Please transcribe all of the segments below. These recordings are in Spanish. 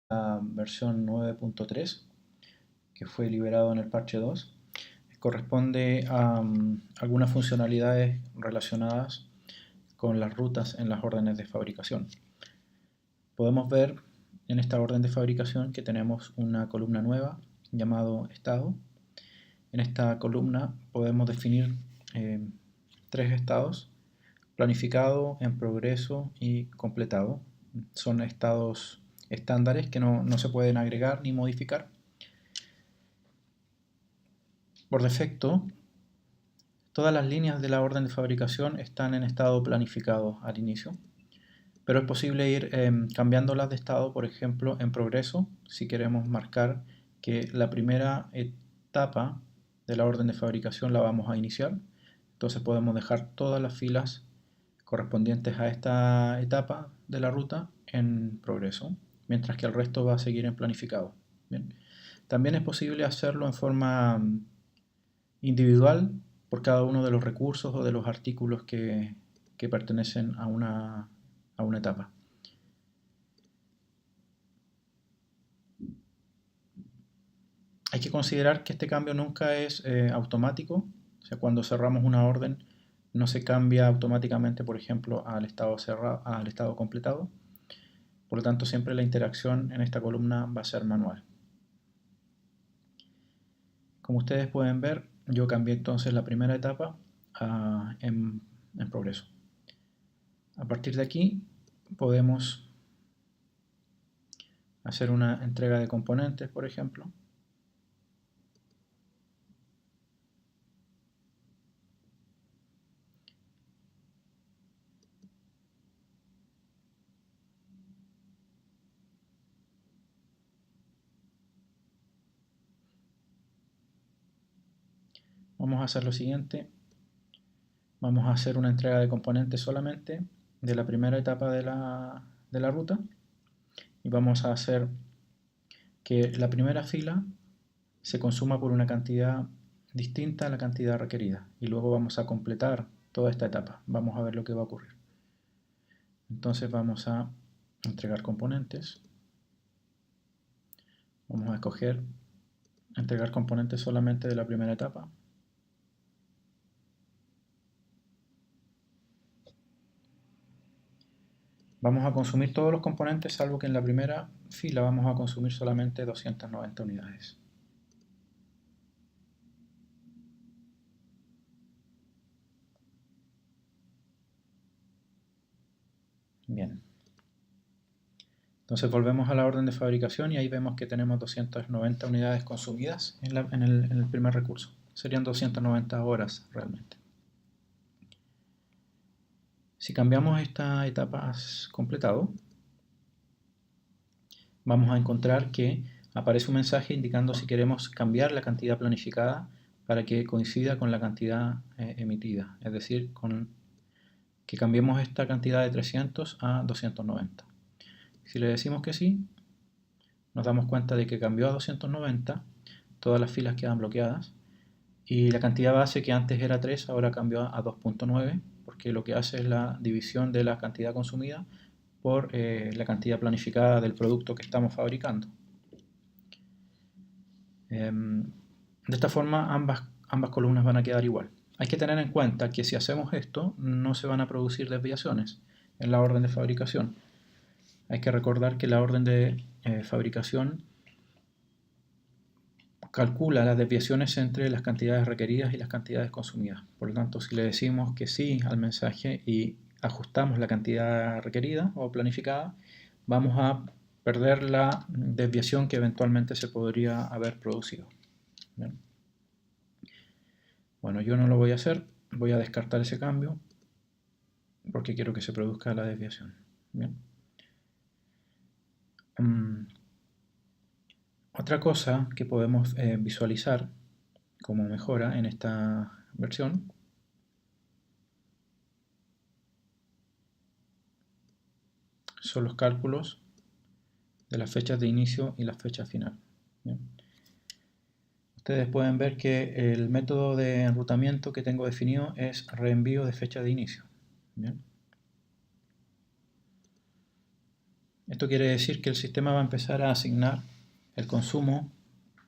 la versión 9.3 que fue liberado en el parche 2. Corresponde a algunas funcionalidades relacionadas con las rutas en las órdenes de fabricación. Podemos ver en esta orden de fabricación que tenemos una columna nueva llamado estado. En esta columna podemos definir tres estados: planificado, en progreso y completado. Son estados estándares que no se pueden agregar ni modificar. Por defecto, todas las líneas de la orden de fabricación están en estado planificado al inicio, pero es posible ir cambiándolas de estado, por ejemplo, en progreso, si queremos marcar que la primera etapa de la orden de fabricación la vamos a iniciar. Entonces podemos dejar todas las filas correspondientes a esta etapa de la ruta en progreso, mientras que el resto va a seguir en planificado. Bien. También es posible hacerlo en forma individual por cada uno de los recursos o de los artículos que pertenecen a una etapa. Hay que considerar que este cambio nunca es automático. O sea, cuando cerramos una orden no se cambia automáticamente, por ejemplo, al estado cerrado, al estado completado. Por lo tanto, siempre la interacción en esta columna va a ser manual. Como ustedes pueden ver, yo cambié entonces la primera etapa en progreso. A partir de aquí podemos hacer una entrega de componentes, por ejemplo. Vamos a hacer lo siguiente. Vamos a hacer una entrega de componentes solamente de la primera etapa de la ruta. Y vamos a hacer que la primera fila se consuma por una cantidad distinta a la cantidad requerida. Y luego vamos a completar toda esta etapa. Vamos a ver lo que va a ocurrir. Entonces vamos a entregar componentes. Vamos a escoger entregar componentes solamente de la primera etapa. Vamos a consumir todos los componentes, salvo que en la primera fila vamos a consumir solamente 290 unidades. Bien. Entonces volvemos a la orden de fabricación y ahí vemos que tenemos 290 unidades consumidas en el primer recurso. Serían 290 horas realmente. Si cambiamos esta etapa a completado, vamos a encontrar que aparece un mensaje indicando si queremos cambiar la cantidad planificada para que coincida con la cantidad emitida, es decir, que cambiemos esta cantidad de 300 a 290. Si le decimos que sí, nos damos cuenta de que cambió a 290, todas las filas quedan bloqueadas y la cantidad base, que antes era 3, ahora cambió a 2.9, porque lo que hace es la división de la cantidad consumida por la cantidad planificada del producto que estamos fabricando. De esta forma ambas columnas van a quedar igual. Hay que tener en cuenta que si hacemos esto no se van a producir desviaciones en la orden de fabricación. Hay que recordar que la orden de fabricación calcula las desviaciones entre las cantidades requeridas y las cantidades consumidas. Por lo tanto, si le decimos que sí al mensaje y ajustamos la cantidad requerida o planificada, vamos a perder la desviación que eventualmente se podría haber producido. ¿Bien? Bueno, yo no lo voy a hacer, voy a descartar ese cambio porque quiero que se produzca la desviación. Bien. Otra cosa que podemos visualizar como mejora en esta versión son los cálculos de las fechas de inicio y las fechas final. Bien. Ustedes pueden ver que el método de enrutamiento que tengo definido es reenvío de fecha de inicio. Bien. Esto quiere decir que el sistema va a empezar a asignar el consumo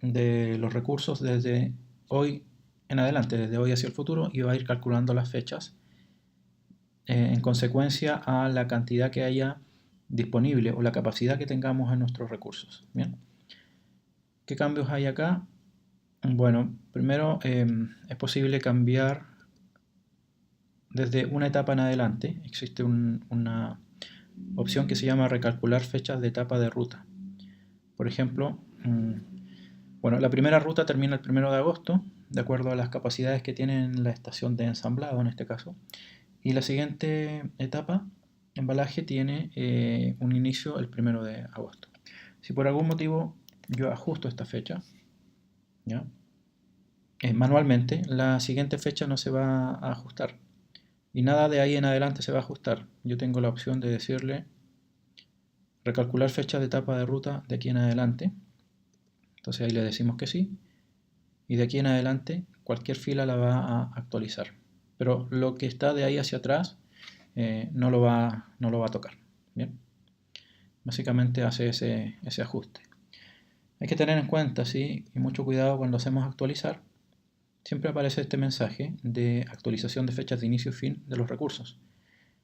de los recursos desde hoy en adelante, desde hoy hacia el futuro, y va a ir calculando las fechas en consecuencia a la cantidad que haya disponible o la capacidad que tengamos en nuestros recursos. Bien. ¿Qué cambios hay acá? Bueno, primero es posible cambiar desde una etapa en adelante. Existe una opción que se llama recalcular fechas de etapa de ruta. Por ejemplo, bueno, la primera ruta termina el 1 de agosto, de acuerdo a las capacidades que tiene la estación de ensamblado en este caso. Y la siguiente etapa, embalaje, tiene un inicio el 1 de agosto. Si por algún motivo yo ajusto esta fecha, ¿ya? Manualmente, la siguiente fecha no se va a ajustar. Y nada de ahí en adelante se va a ajustar. Yo tengo la opción de decirle recalcular fecha de etapa de ruta de aquí en adelante. Entonces ahí le decimos que sí. Y de aquí en adelante cualquier fila la va a actualizar. Pero lo que está de ahí hacia atrás no lo va a tocar. Bien. Básicamente hace ese ajuste. Hay que tener en cuenta, sí, y mucho cuidado cuando hacemos actualizar. Siempre aparece este mensaje de actualización de fechas de inicio y fin de los recursos.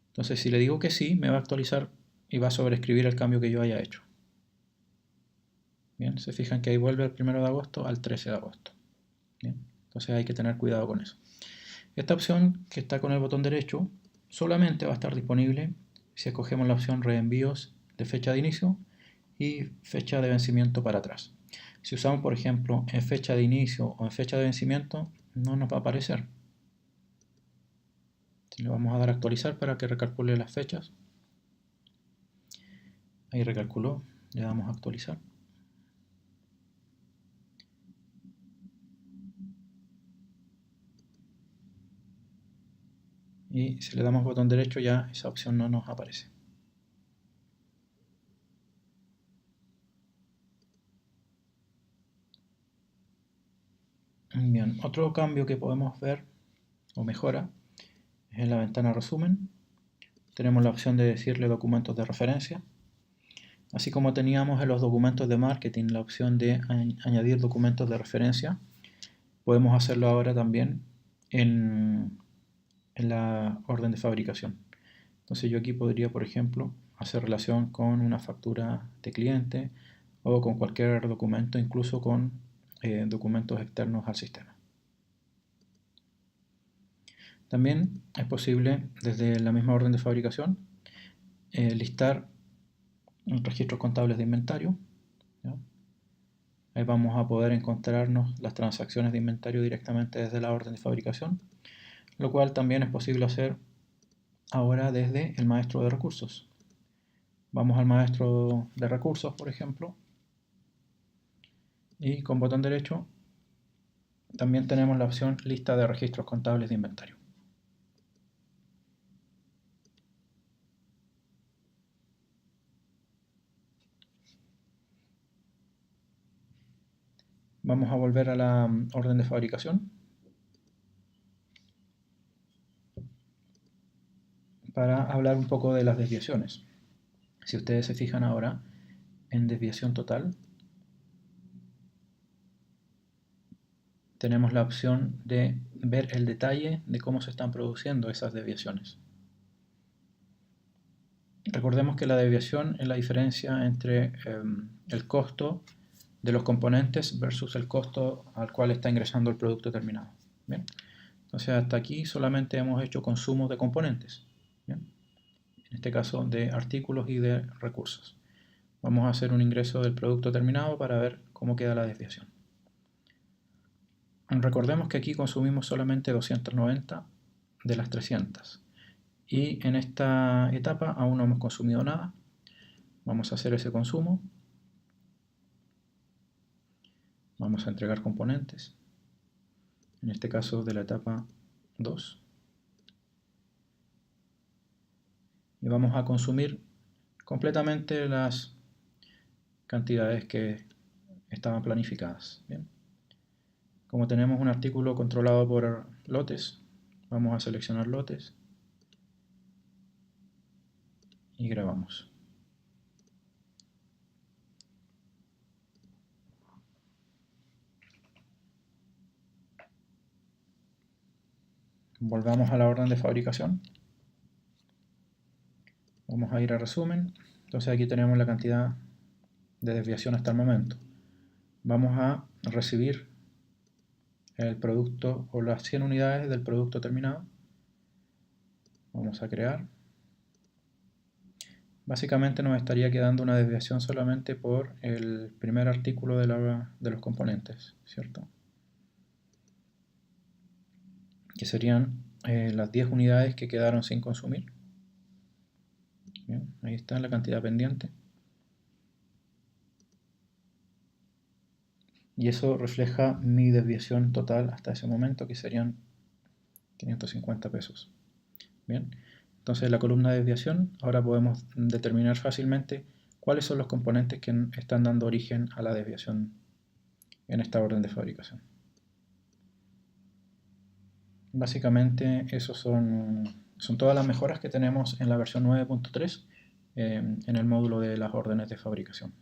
Entonces, si le digo que sí, me va a actualizar y va a sobreescribir el cambio que yo haya hecho. Bien, se fijan que ahí vuelve el 1 de agosto al 13 de agosto. Bien, entonces hay que tener cuidado con eso. Esta opción que está con el botón derecho solamente va a estar disponible si escogemos la opción reenvíos de fecha de inicio y fecha de vencimiento para atrás. Si usamos, por ejemplo, en fecha de inicio o en fecha de vencimiento, no nos va a aparecer. Le vamos a dar a actualizar para que recalcule las fechas. Ahí recalculó, le damos a actualizar. Y si le damos botón derecho ya esa opción no nos aparece. Bien, otro cambio que podemos ver o mejora es en la ventana resumen. Tenemos la opción de decirle documentos de referencia. Así como teníamos en los documentos de marketing la opción de añadir documentos de referencia, podemos hacerlo ahora también en la orden de fabricación. Entonces yo aquí podría, por ejemplo, hacer relación con una factura de cliente o con cualquier documento, incluso con documentos externos al sistema. También es posible, desde la misma orden de fabricación, listar registros contables de inventario. ¿Ya? Ahí vamos a poder encontrarnos las transacciones de inventario directamente desde la orden de fabricación, lo cual también es posible hacer ahora desde el maestro de recursos. Vamos al maestro de recursos, por ejemplo, y con botón derecho también tenemos la opción lista de registros contables de inventario. Vamos a volver a la orden de fabricación para hablar un poco de las desviaciones. Si ustedes se fijan ahora en desviación total, tenemos la opción de ver el detalle de cómo se están produciendo esas desviaciones. Recordemos que la desviación es la diferencia entre el costo de los componentes versus el costo al cual está ingresando el producto terminado. ¿Bien? Entonces hasta aquí solamente hemos hecho consumo de componentes. ¿Bien? En este caso de artículos y de recursos. Vamos a hacer un ingreso del producto terminado para ver cómo queda la desviación. Recordemos que aquí consumimos solamente 290 de las 300 y en esta etapa aún no hemos consumido nada. Vamos a hacer ese consumo. Vamos a entregar componentes, en este caso de la etapa 2. Y vamos a consumir completamente las cantidades que estaban planificadas. Bien. Como tenemos un artículo controlado por lotes, vamos a seleccionar lotes y grabamos. Volvamos a la orden de fabricación. Vamos a ir a resumen. Entonces aquí tenemos la cantidad de desviación hasta el momento. Vamos a recibir el producto o las 100 unidades del producto terminado. Vamos a crear. Básicamente nos estaría quedando una desviación solamente por el primer artículo de los componentes, ¿cierto? Que serían las 10 unidades que quedaron sin consumir. Bien, ahí está la cantidad pendiente. Y eso refleja mi desviación total hasta ese momento, que serían 550 pesos. Bien, entonces en la columna de desviación ahora podemos determinar fácilmente cuáles son los componentes que están dando origen a la desviación en esta orden de fabricación. Básicamente esos son todas las mejoras que tenemos en la versión 9.3 en el módulo de las órdenes de fabricación.